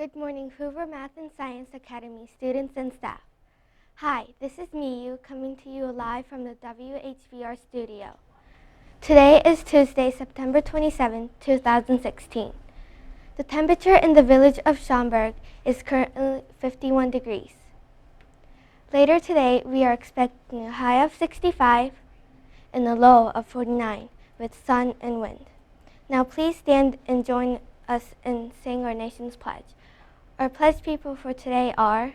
Good morning, Hoover Math and Science Academy students and staff. Hi, this is Miyu coming to you live from the WHVR studio. Today is Tuesday, September 27, 2016. The temperature in the village of Schaumburg is currently 51 degrees. Later today, we are expecting a high of 65 and a low of 49 with sun and wind. Now please stand and join us in saying our nation's pledge. Our pledge people for today are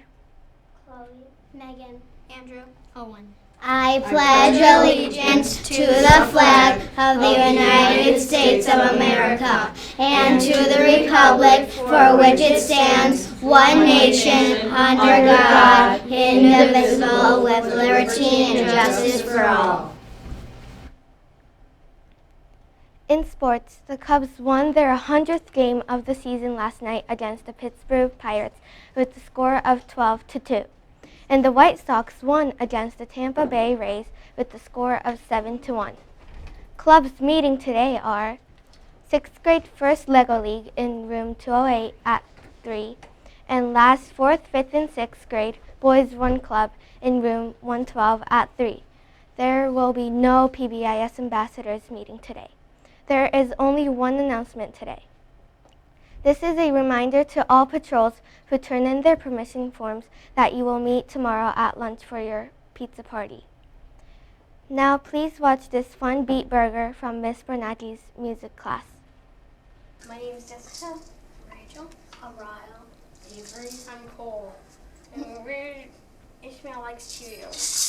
Chloe, Megan, Andrew, Owen. I pledge allegiance to the flag of the United States of America and to the republic for which it stands, one nation, under God, indivisible, with liberty and justice for all. In sports, the Cubs won their 100th game of the season last night against the Pittsburgh Pirates with a score of 12-2. And the White Sox won against the Tampa Bay Rays with a score of 7-1. Clubs meeting today are 6th grade First Lego League in room 208 at 3, and last 4th, 5th, and 6th grade Boys Run Club in room 112 at 3. There will be no PBIS ambassadors meeting today. There is only one announcement today. This is a reminder to all patrols who turn in their permission forms that you will meet tomorrow at lunch for your pizza party. Now please watch this fun beat burger from Miss Bernatti's music class. My name is Jessica. Rachel. Ariel. Avery. I'm Cole. And Ishmael likes Cheerios.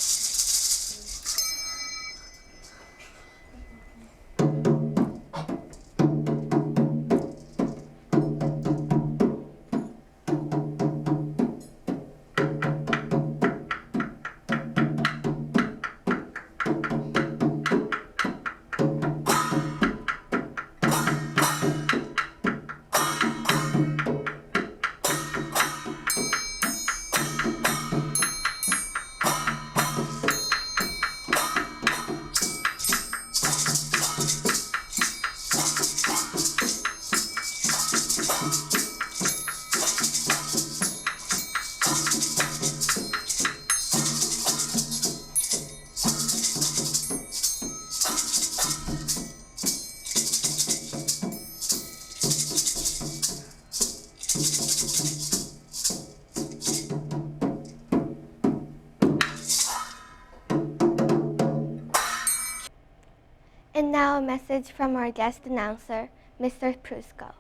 And now a message from our guest announcer, Mr. Prusko.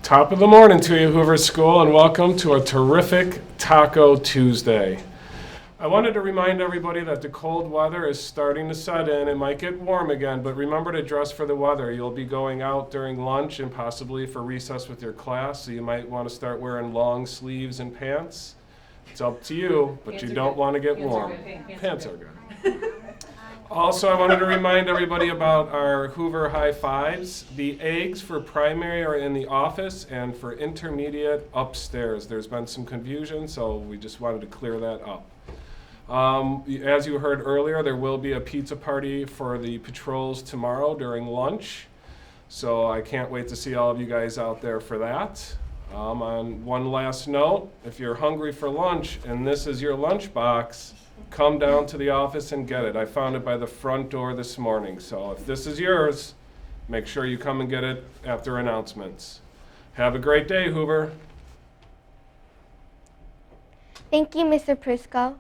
Top of the morning to you, Hoover School, and welcome to a terrific Taco Tuesday. I wanted to remind everybody that the cold weather is starting to set in. It might get warm again, but remember to dress for the weather. You'll be going out during lunch and possibly for recess with your class, so you might want to start wearing long sleeves and pants. It's up to you, but you don't want to get warm. Pants are good. Also, I wanted to remind everybody about our Hoover High Fives. The eggs for primary are in the office, and for intermediate upstairs. There's been some confusion, so we just wanted to clear that up. As you heard earlier, there will be a pizza party for the patrols tomorrow during lunch. So I can't wait to see all of you guys out there for that. On one last note, if you're hungry for lunch and this is your lunch box, come down to the office and get it. I found it by the front door this morning. So if this is yours, make sure you come and get it after announcements. Have a great day, Hoover. Thank you, Mr. Prusko.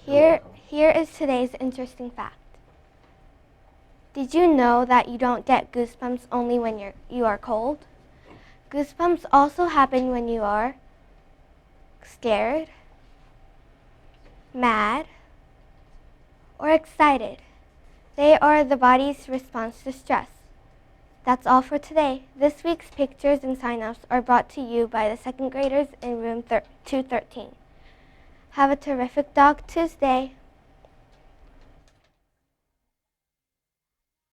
Here is today's interesting fact. Did you know that you don't get goosebumps only when you are cold? Goosebumps also happen when you are scared, mad, or excited. They are the body's response to stress. That's all for today. This week's pictures and sign-offs are brought to you by the second graders in room 213. Have a terrific Dog Tuesday.